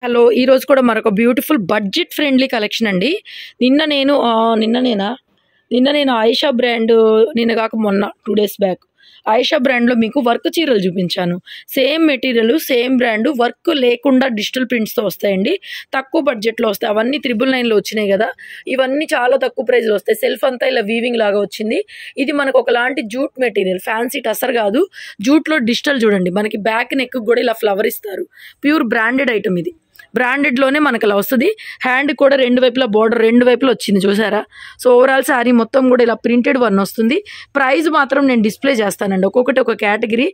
Hello! ఈరోజు కూడా మరొక బ్యూటిఫుల్ బడ్జెట్ ఫ్రెండ్లీ కలెక్షన్ అండి. నిన్న నేను ఆయిషా బ్రాండ్ నిన్న కాక మొన్న 2 డేస్ బ్యాక్ ఆయిషా బ్రాండ్‌లో మీకు వర్క్ చీరలు చూపించాను. Same material, same brand work లేకుండా డిజిటల్ ప్రింట్స్‌తో వస్తాయండి. తక్కువ బడ్జెట్‌లో వస్తాయి. అవన్నీ 999లో వచ్చినాయి కదా! ఇవన్నీ చాలా తక్కువ ప్రైస్‌లో వస్తాయి. సెల్ఫ్ అంతా ఇలా వీవింగ్ లాగా వచ్చింది. ఇది మనకు ఒకలాంటి జూట్ మెటీరియల్, ఫ్యాన్సీ టసర్ కాదు. జూట్‌లో డిజిటల్ చూడండి. మనకి బ్యాక్ నెక్‌కి కూడా ఇలా ఫ్లవర్ ఇస్తారు. ప్యూర్ బ్రాండెడ్ ఐటెమ్ ఇది. బ్రాండెడ్‌లోనే మనకు ఇలా వస్తది. హ్యాండ్ కూడా 2 వైపులా బోర్డర్ 2 వైపులా వచ్చింది చూసారా? సో, ఓవరాల్ శారీ మొత్తం కూడా ఇలా ప్రింటెడ్ వన్ వస్తుంది. ప్రైస్ మాత్రం నేను డిస్ప్లే చేస్తానండి. ఒక్కొక్కటి ఒక కేటగిరీ.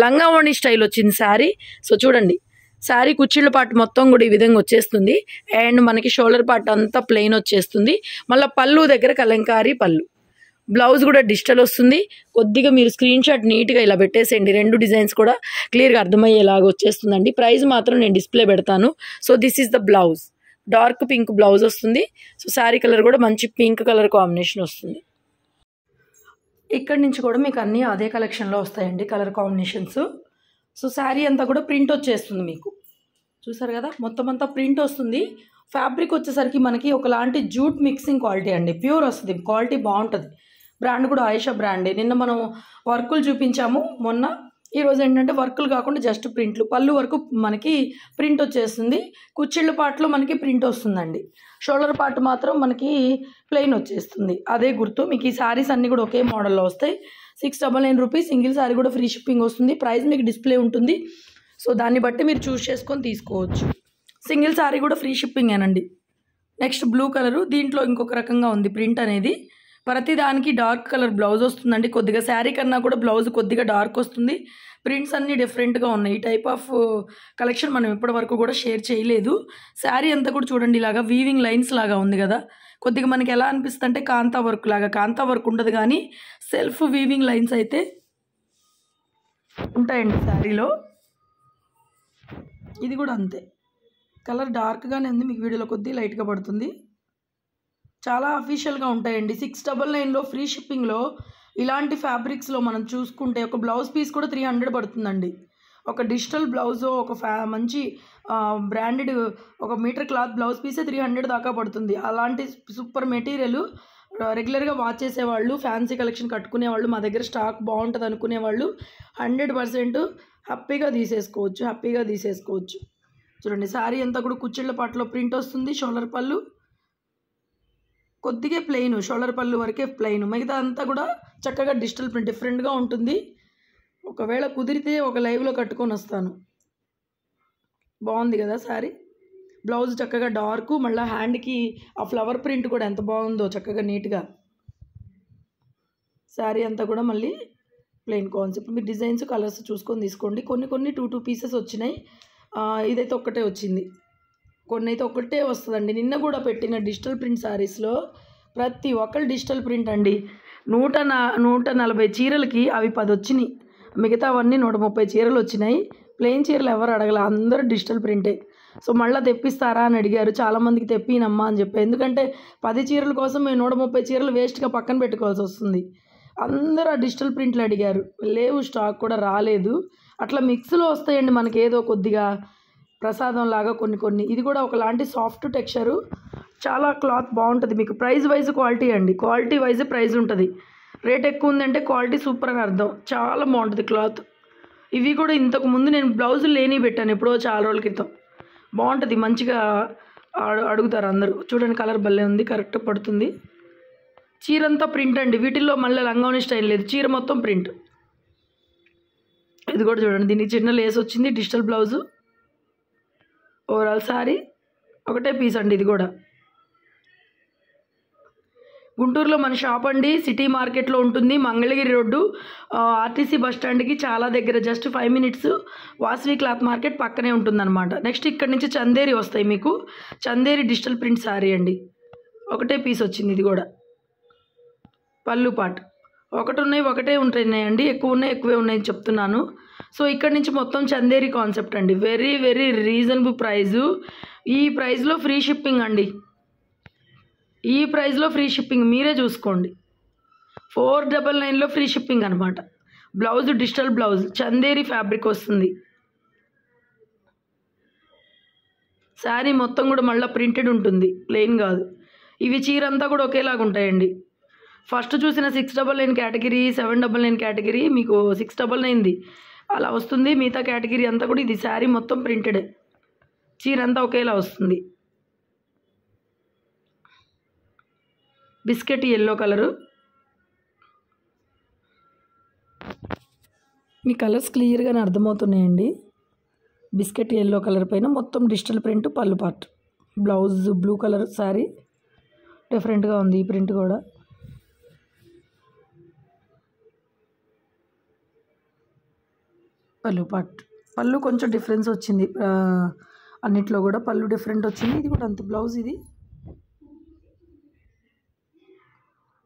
లంగా ఓణి స్టైల్ వచ్చింది శారీ. సో, చూడండి. శారీ కుచ్చిళ్ళ పార్ట్ మొత్తం కూడా ఈ విధంగా వచ్చేస్తుంది. అండ్ మనకి షోల్డర్ పార్ట్ అంతా ప్లెయిన్ వచ్చేస్తుంది. మళ్ళీ పళ్ళు దగ్గర కలంకారీ పళ్ళు. బ్లౌజ్ కూడా డిజిటల్ వస్తుంది. కొద్దిగా మీరు స్క్రీన్ షాట్ నీట్గా ఇలా పెట్టేసేయండి. 2 డిజైన్స్ కూడా క్లియర్గా అర్థమయ్యేలాగా వచ్చేస్తుందండి. ప్రైస్ మాత్రం నేను డిస్ప్లే పెడతాను. So, this is the blouse. Dark pink blouse వస్తుంది. సో, శారీ కలర్ కూడా మంచి పింక్ కలర్ కాంబినేషన్ వస్తుంది. ఇక్కడి నుంచి కూడా మీకు అన్నీ అదే కలెక్షన్లో వస్తాయండి కలర్ కాంబినేషన్స్. సో, శారీ అంతా కూడా ప్రింట్ వచ్చేస్తుంది మీకు. చూసారు కదా, మొత్తం అంతా ప్రింట్ వస్తుంది. ఫ్యాబ్రిక్ వచ్చేసరికి మనకి ఒకలాంటి జూట్ మిక్సింగ్ క్వాలిటీ అండి. ప్యూర్ వస్తుంది, క్వాలిటీ బాగుంటుంది. బ్రాండ్ కూడా ఆయిషా బ్రాండే. నిన్న మనం వర్కులు చూపించాము మొన్న. ఈరోజు ఏంటంటే వర్కులు కాకుండా జస్ట్ ప్రింట్లు. పళ్ళు వరకు మనకి ప్రింట్ వచ్చేస్తుంది. కుచ్చిళ్ళ పార్ట్లో మనకి ప్రింట్ వస్తుందండి. షోల్డర్ పార్ట్ మాత్రం మనకి ప్లెయిన్ వచ్చేస్తుంది. అదే గుర్తు. మీకు ఈ శారీస్ అన్నీ కూడా ఒకే మోడల్లో వస్తాయి. 699 రూపీస్. సింగిల్ శారీ కూడా ఫ్రీ షిప్పింగ్ వస్తుంది. ప్రైస్ మీకు డిస్ప్లే ఉంటుంది. సో, దాన్ని బట్టి మీరు చూస్ చేసుకొని తీసుకోవచ్చు. సింగిల్ శారీ కూడా ఫ్రీ షిప్పింగేనండి. Next blue colour. దీంట్లో ఇంకొక రకంగా ఉంది ప్రింట్ అనేది. ప్రతి దానికి డార్క్ కలర్ బ్లౌజ్ వస్తుందండి. కొద్దిగా శారీ కన్నా కూడా బ్లౌజ్ కొద్దిగా డార్క్ వస్తుంది. ప్రింట్స్ అన్నీ డిఫరెంట్గా ఉన్నాయి. ఈ టైప్ ఆఫ్ కలెక్షన్ మనం ఇప్పటి వరకు కూడా షేర్ చేయలేదు. శారీ అంతా కూడా చూడండి ఇలాగా వీవింగ్ లైన్స్ లాగా ఉంది కదా. కొద్దిగా మనకి ఎలా అనిపిస్తుంది అంటే కాంతా వర్క్ లాగా. కాంతా వర్క్ ఉండదు కానీ సెల్ఫ్ వీవింగ్ లైన్స్ అయితే ఉంటాయండి శారీలో. ఇది కూడా అంతే. కలర్ డార్క్గానే ఉంది. మీకు వీడియోలో కొద్దిగా లైట్గా పడుతుంది. చాలా అఫీషియల్గా ఉంటాయండి. 699లో ఫ్రీ షిప్పింగ్లో ఇలాంటి ఫ్యాబ్రిక్స్లో మనం చూసుకుంటే ఒక బ్లౌజ్ పీస్ కూడా 300 పడుతుందండి. ఒక డిజిటల్ బ్లౌజు, ఒక మంచి బ్రాండెడ్ ఒక మీటర్ క్లాత్ బ్లౌజ్ పీసే 300 దాకా పడుతుంది. అలాంటి సూపర్ మెటీరియల్ రెగ్యులర్గా వాచ్ చేసేవాళ్ళు, ఫ్యాన్సీ కలెక్షన్ కట్టుకునేవాళ్ళు, మా దగ్గర స్టాక్ బాగుంటుంది అనుకునేవాళ్ళు 100% హ్యాపీగా తీసేసుకోవచ్చు. చూడండి, శారీ అంతా కూడా కుచ్చిళ్ళ పాటలో ప్రింట్ వస్తుంది. షోల్డర్ పళ్ళు కొద్దిగా ప్లెయిన్, షోల్డర్ పళ్ళు వరకే ప్లెయిన్. మిగతా అంతా కూడా చక్కగా డిజిటల్ ప్రింట్ డిఫరెంట్గా ఉంటుంది. ఒకవేళ కుదిరితే ఒక లైవ్లో కట్టుకొని వస్తాను. బాగుంది కదా శారీ. బ్లౌజ్ చక్కగా డార్క్, మళ్ళీ హ్యాండ్కి ఆ ఫ్లవర్ ప్రింట్ కూడా ఎంత బాగుందో చక్కగా నీట్గా. శారీ అంతా కూడా మళ్ళీ ప్లెయిన్ కాన్సెప్ట్. మీరు డిజైన్స్ కలర్స్ చూసుకొని తీసుకోండి. కొన్ని 2 పీసెస్ వచ్చినాయి. ఇదైతే ఒక్కటే వచ్చింది. కొన్ని అయితే ఒక్కటే వస్తుందండి. నిన్న కూడా పెట్టిన డిజిటల్ ప్రింట్ శారీస్లో ప్రతి ఒక్కరు డిజిటల్ ప్రింట్ అండి. 140 చీరలకి అవి 10 వచ్చినాయి. మిగతా అవన్నీ 130 చీరలు వచ్చినాయి. ప్లెయిన్ చీరలు ఎవరు అడగల, అందరూ డిజిటల్ ప్రింటే. సో, మళ్ళీ తెప్పిస్తారా అని అడిగారు. చాలామందికి తెప్పినమ్మా అని చెప్పి. ఎందుకంటే 10 చీరల కోసం మేము 130 చీరలు వేస్ట్గా పక్కన పెట్టుకోవాల్సి వస్తుంది. అందరూ ఆ డిజిటల్ ప్రింట్లు అడిగారు. లేవు, స్టాక్ కూడా రాలేదు. అట్లా మిక్స్లో వస్తాయండి మనకి ఏదో కొద్దిగా ప్రసాదం లాగా కొన్ని. ఇది కూడా ఒకలాంటి సాఫ్ట్ టెక్స్చరు. చాలా క్లాత్ బాగుంటుంది. మీకు ప్రైస్ వైజ్ క్వాలిటీ అండి. క్వాలిటీ వైజ్ ప్రైస్ ఉంటుంది. రేట్ ఎక్కువ ఉందంటే క్వాలిటీ సూపర్ అని అర్థం. చాలా బాగుంటుంది క్లాత్. ఇవి కూడా ఇంతకు ముందు నేను బ్లౌజులు లేని పెట్టాను ఎప్పుడో చాలా రోజుల క్రితం. బాగుంటుంది, మంచిగా అడుగుతారు అందరూ. చూడండి, కలర్ భలే ఉంది, కరెక్ట్ పడుతుంది. చీర అంతా ప్రింట్ అండి. వీటిల్లో మళ్ళీ లంగావని స్టైల్ లేదు, చీర మొత్తం ప్రింట్. ఇది కూడా చూడండి, దీనికి చిన్న లేస్ వచ్చింది. Digital blouse. ఓవరాల్ శారీ ఒకటే పీస్ అండి. ఇది కూడా గుంటూరులో మన షాప్ అండి. సిటీ మార్కెట్లో ఉంటుంది. మంగళగిరి రోడ్డు ఆర్టీసీ బస్ స్టాండ్కి చాలా దగ్గర. Just 5 minutes. Vasavi cloth market పక్కనే ఉంటుందన్నమాట. నెక్స్ట్ ఇక్కడ నుంచి చందేరి వస్తాయి మీకు. చందేరి డిజిటల్ ప్రింట్ శారీ అండి. ఒకటే పీస్ వచ్చింది. ఇది కూడా పళ్ళు పాట్ ఒకటే ఉంటున్నాయండి. ఎక్కువ ఉన్నాయి, ఎక్కువే ఉన్నాయని చెప్తున్నాను. సో, ఇక్కడ నుంచి మొత్తం చందేరి కాన్సెప్ట్ అండి. Very very reasonable price. ఈ ప్రైస్లో ఫ్రీ షిప్పింగ్ అండి. ఈ ప్రైస్లో ఫ్రీ షిప్పింగ్ మీరే చూసుకోండి. 499లో ఫ్రీ షిప్పింగ్ అనమాట. Blouse digital blouse, Chanderi fabric వస్తుంది. శారీ మొత్తం కూడా మళ్ళీ ప్రింటెడ్ ఉంటుంది, ప్లెయిన్ కాదు. ఇవి చీర అంతా కూడా ఒకేలాగా ఉంటాయండి. ఫస్ట్ చూసిన 699 కేటగిరీ, 799 కేటగిరీ మీకు 699ది అలా వస్తుంది. మిగతా కేటగిరీ అంతా కూడా ఇది శారీ మొత్తం ప్రింటెడే, చీర అంతా ఒకేలా వస్తుంది. Biscuit yellow colour. మీ కలర్స్ క్లియర్గానే అర్థమవుతున్నాయండి. బిస్కెట్ ఎల్లో కలర్ పైన మొత్తం digital print, pallu part. Blouse blue colour sari, డిఫరెంట్గా ఉంది ఈ ప్రింట్ కూడా. పళ్ళు పార్ట్, పళ్ళు కొంచెం డిఫరెన్స్ వచ్చింది, అన్నిట్లో కూడా పళ్ళు డిఫరెంట్ వచ్చింది. ఇది కూడా అంత బ్లౌజ్. ఇది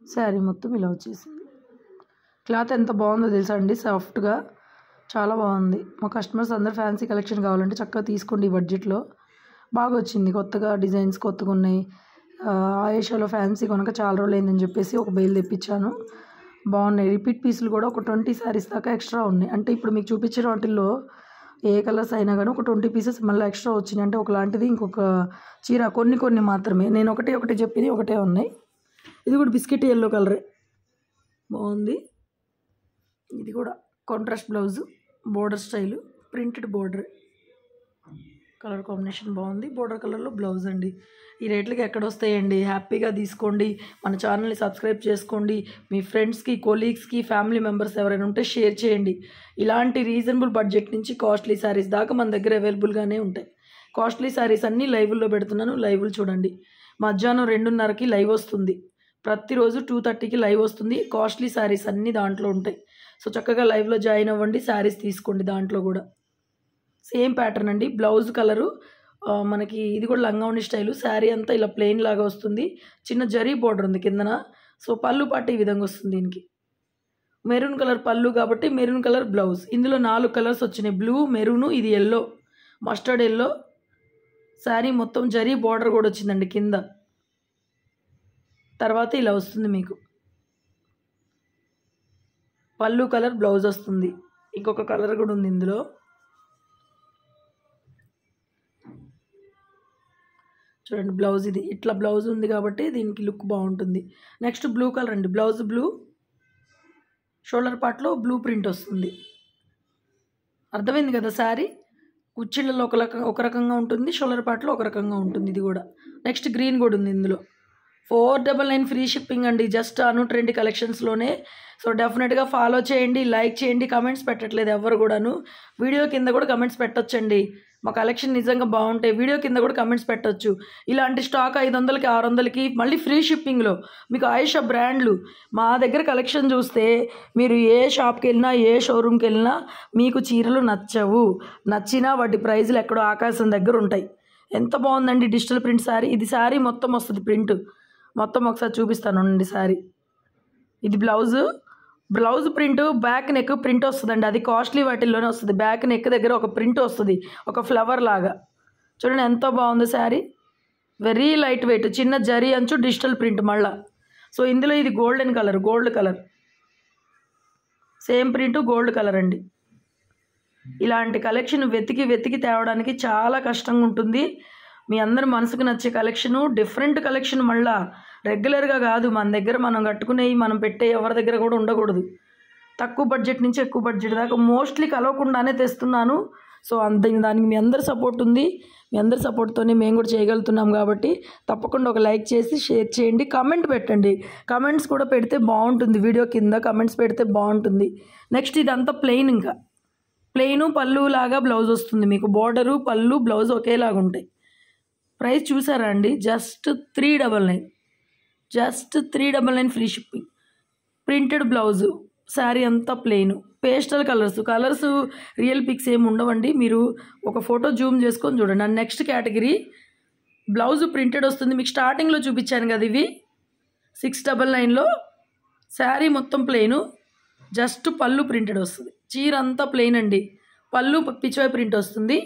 శారీ మొత్తం ఇలా వచ్చేసింది. క్లాత్ ఎంత బాగుందో తెలుసా అండి, సాఫ్ట్గా చాలా బాగుంది. మా కస్టమర్స్ అందరు ఫ్యాన్సీ కలెక్షన్ కావాలంటే చక్కగా తీసుకోండి. ఈ బడ్జెట్లో బాగా వచ్చింది, కొత్తగా డిజైన్స్ కొత్తగా ఉన్నాయి. ఆయేషాలో ఫ్యాన్సీ కొనక చాలా రోజులు అయిందని చెప్పేసి ఒక బెయిల్ తెప్పించాను. బాగున్నాయి. రిపీట్ పీసులు కూడా ఒక 20 శారీస్ దాకా ఎక్స్ట్రా ఉన్నాయి. అంటే ఇప్పుడు మీకు చూపించిన వాటిల్లో ఏ కలర్స్ అయినా కానీ ఒక 20 పీసెస్ మళ్ళీ ఎక్స్ట్రా వచ్చినాయి. అంటే ఒకలాంటిది ఇంకొక చీర కొన్ని మాత్రమే. నేను ఒకటి చెప్పింది ఒకటే ఉన్నాయి. ఇది కూడా బిస్కెట్ ఎల్లో కలరే, బాగుంది. ఇది కూడా contrast blouse, border style, printed border, colour combination బాగుంది. బోర్డర్ కలర్లో బ్లౌజ్ అండి. ఈ రేట్లకి ఎక్కడ వస్తాయండి? హ్యాపీగా తీసుకోండి. మన ఛానల్ని సబ్స్క్రైబ్ చేసుకోండి. మీ ఫ్రెండ్స్కి, కొలీగ్స్కి, ఫ్యామిలీ మెంబర్స్ ఎవరైనా ఉంటే షేర్ చేయండి. ఇలాంటి రీజనబుల్ బడ్జెట్ నుంచి కాస్ట్లీ శారీస్ దాకా మన దగ్గర అవైలబుల్గానే ఉంటాయి. కాస్ట్లీ శారీస్ అన్నీ లైవ్లో పెడుతున్నాను, లైవ్లు చూడండి. మధ్యాహ్నం 2:30కి లైవ్ వస్తుంది. ప్రతిరోజు 2:30కి లైవ్ వస్తుంది. కాస్ట్లీ శారీస్ అన్నీ దాంట్లో ఉంటాయి. సో చక్కగా లైవ్లో జాయిన్ అవ్వండి, శారీస్ తీసుకోండి. దాంట్లో కూడా సేమ్ ప్యాటర్న్ అండి. బ్లౌజ్ కలరు మనకి ఇది కూడా లంగావణి స్టైలు. శారీ అంతా ఇలా ప్లెయిన్ లాగా వస్తుంది. చిన్న జరీ బోర్డర్ ఉంది కిందన. సో పళ్ళు పాటు ఈ విధంగా వస్తుంది. దీనికి మెరూన్ కలర్ పళ్ళు కాబట్టి మెరూన్ కలర్ బ్లౌజ్. ఇందులో 4 కలర్స్ వచ్చినాయి, బ్లూ, మెరూను, ఇది ఎల్లో, మస్టర్డ్ ఎల్లో. శారీ మొత్తం జరీ బోర్డర్ కూడా వచ్చిందండి కింద. తర్వాత ఇలా వస్తుంది మీకు పళ్ళు కలర్ బ్లౌజ్ వస్తుంది. ఇంకొక కలర్ కూడా ఉంది ఇందులో. చూడండి బ్లౌజ్ ఇది ఇట్లా బ్లౌజ్ ఉంది కాబట్టి దీనికి లుక్ బాగుంటుంది. నెక్స్ట్ బ్లూ కలర్ అండి. బ్లౌజ్ బ్లూ, షోల్డర్ పార్ట్లో బ్లూ ప్రింట్ వస్తుంది. అర్థమైంది కదా శారీ? కుచ్చిళ్ళలో ఒక రకంగా ఉంటుంది, షోల్డర్ పార్ట్లో ఒక రకంగా ఉంటుంది. ఇది కూడా నెక్స్ట్ గ్రీన్ కూడా ఉంది ఇందులో. 499 ఫ్రీ షిప్పింగ్ అండి, జస్ట్ అను ట్రెండ్ కలెక్షన్స్లోనే. సో డెఫినెట్గా ఫాలో చేయండి, లైక్ చేయండి. కమెంట్స్ పెట్టట్లేదు ఎవరు కూడాను. వీడియో కింద కూడా కమెంట్స్ పెట్టొచ్చండి. మా కలెక్షన్ నిజంగా బాగుంటాయి. వీడియో కింద కూడా కమెంట్స్ పెట్టొచ్చు. ఇలాంటి స్టాక్ 500కి 600కి మళ్ళీ ఫ్రీ షిప్పింగ్లో మీకు ఆయేషా బ్రాండ్లు. మా దగ్గర కలెక్షన్ చూస్తే మీరు ఏ షాప్కి వెళ్ళినా, ఏ షోరూమ్కి వెళ్ళినా మీకు చీరలు నచ్చవు. నచ్చినా వాటి ప్రైజులు ఎక్కడో ఆకాశం దగ్గర ఉంటాయి. ఎంత బాగుందండి డిజిటల్ ప్రింట్ శారీ. ఇది శారీ మొత్తం వస్తుంది ప్రింట్ మొత్తం. ఒకసారి చూపిస్తాను అండి శారీ. ఇది blouse print, back neck print వస్తుందండి. అది కాస్ట్లీ వాటిల్లోనే వస్తుంది. బ్యాక్ నెక్ దగ్గర ఒక ప్రింట్ వస్తుంది, ఒక ఫ్లవర్ లాగా. చూడండి ఎంత బాగుంది శారీ. వెరీ లైట్ వెయిట్, చిన్న జరీ అంచు, డిజిటల్ ప్రింట్ మళ్ళా. సో ఇందులో ఇది gold colour, same print gold colour అండి. ఇలాంటి కలెక్షన్ వెతికి తేవడానికి చాలా కష్టంగా ఉంటుంది. మీ అందరి మనసుకు నచ్చే కలెక్షను, డిఫరెంట్ కలెక్షన్. మళ్ళీ రెగ్యులర్గా కాదు, మన దగ్గర మనం కట్టుకునేవి మనం పెట్టే ఎవరి దగ్గర కూడా ఉండకూడదు. తక్కువ బడ్జెట్ నుంచి ఎక్కువ బడ్జెట్ దాకా మోస్ట్లీ కలవకుండానే తెస్తున్నాను. సో దానికి మీ అందరి సపోర్ట్ ఉంది. మీ అందరి సపోర్ట్తోనే మేము కూడా చేయగలుగుతున్నాం. కాబట్టి తప్పకుండా ఒక లైక్ చేసి షేర్ చేయండి, కమెంట్ పెట్టండి. కమెంట్స్ కూడా పెడితే బాగుంటుంది. వీడియో కింద కమెంట్స్ పెడితే బాగుంటుంది. నెక్స్ట్ ఇదంతా ప్లెయిన్, ఇంకా ప్లెయిను పళ్ళు లాగా బ్లౌజ్ వస్తుంది మీకు. బోర్డరు, పళ్ళు, బ్లౌజ్ ఒకేలాగా ఉంటాయి. ప్రైస్ చూసారా అండి? Just 399 free shipping. Printed blouse, sari అంతా plain, pastel colours real pics ఏమి ఉండవండి. మీరు ఒక ఫోటో జూమ్ చేసుకొని చూడండి. And next category blouse printed వస్తుంది. మీకు స్టార్టింగ్లో చూపించాను కదా, ఇవి 699లో. శారీ మొత్తం ప్లెయిను, జస్ట్ పళ్ళు ప్రింటెడ్ వస్తుంది. చీర అంతా ప్లెయిన్ అండి. పళ్ళు పిచ్చివై ప్రింట్ వస్తుంది,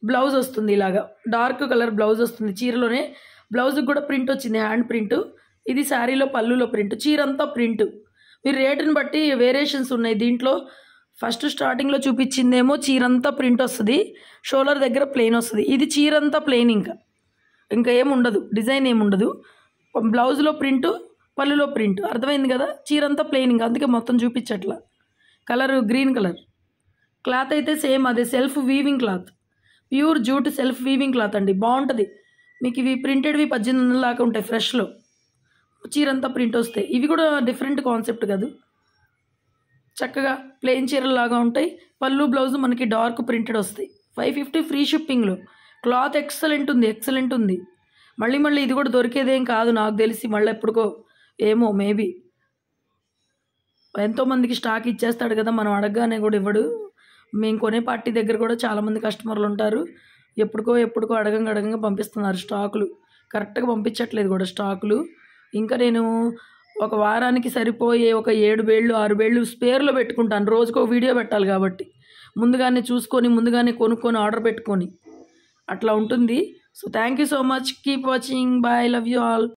బ్లౌజ్ వస్తుంది ఇలాగా డార్క్ కలర్ బ్లౌజ్ వస్తుంది. చీరలోనే బ్లౌజ్కి కూడా ప్రింట్ వచ్చింది, హ్యాండ్ ప్రింట్. ఇది శారీలో పళ్ళులో ప్రింట్, చీర అంతా ప్రింట్. మీరు రేటుని బట్టి వేరియేషన్స్ ఉన్నాయి. దీంట్లో ఫస్ట్ స్టార్టింగ్లో చూపించిందేమో చీరంతా ప్రింట్ వస్తుంది, షోల్డర్ దగ్గర ప్లెయిన్ వస్తుంది. ఇది చీరంతా ప్లెయిన్, ఇంకా ఏముండదు, డిజైన్ ఏముండదు. బ్లౌజ్లో ప్రింట్, పళ్ళులో ప్రింట్, అర్థమైంది కదా. చీరంతా ప్లెయిన్, అందుకే మొత్తం చూపించట్లా. Colour green colour. క్లాత్ అయితే సేమ్ అదే, self weaving cloth, pure jute self weaving cloth అండి. బాగుంటుంది మీకు. ఇవి ప్రింటెడ్వి 1800 దాకా ఉంటాయి ఫ్రెష్లో. చీరంతా ప్రింట్ వస్తాయి. ఇవి కూడా డిఫరెంట్ కాన్సెప్ట్ కాదు, చక్కగా ప్లెయిన్ చీరలాగా ఉంటాయి. పళ్ళు బ్లౌజ్ మనకి డార్క్ ప్రింటెడ్ వస్తాయి. 550 ఫ్రీ షిప్పింగ్లో. క్లాత్ ఎక్సలెంట్ ఉంది. మళ్ళీ ఇది కూడా దొరికేదేం కాదు నాకు తెలిసి, మళ్ళీ ఎప్పుడుకో ఏమో, మేబీ ఎంతోమందికి స్టాక్ ఇచ్చేస్తాడు కదా, మనం అడగగానే కూడా ఇవ్వడు. మేము కొనే పార్టీ దగ్గర కూడా చాలామంది కస్టమర్లు ఉంటారు, ఎప్పుడుకో అడగంగా పంపిస్తున్నారు స్టాకులు. కరెక్ట్గా పంపించట్లేదు కూడా స్టాకులు. ఇంకా నేను ఒక వారానికి సరిపోయే ఒక 7 బేళ్ళు 6 బేళ్ళు స్పేర్లో పెట్టుకుంటాను. రోజుకో వీడియో పెట్టాలి కాబట్టి ముందుగానే చూసుకొని, ముందుగానే కొనుక్కొని ఆర్డర్ పెట్టుకొని అట్లా ఉంటుంది. So thank you so much. Keep watching. Bye. Love you all.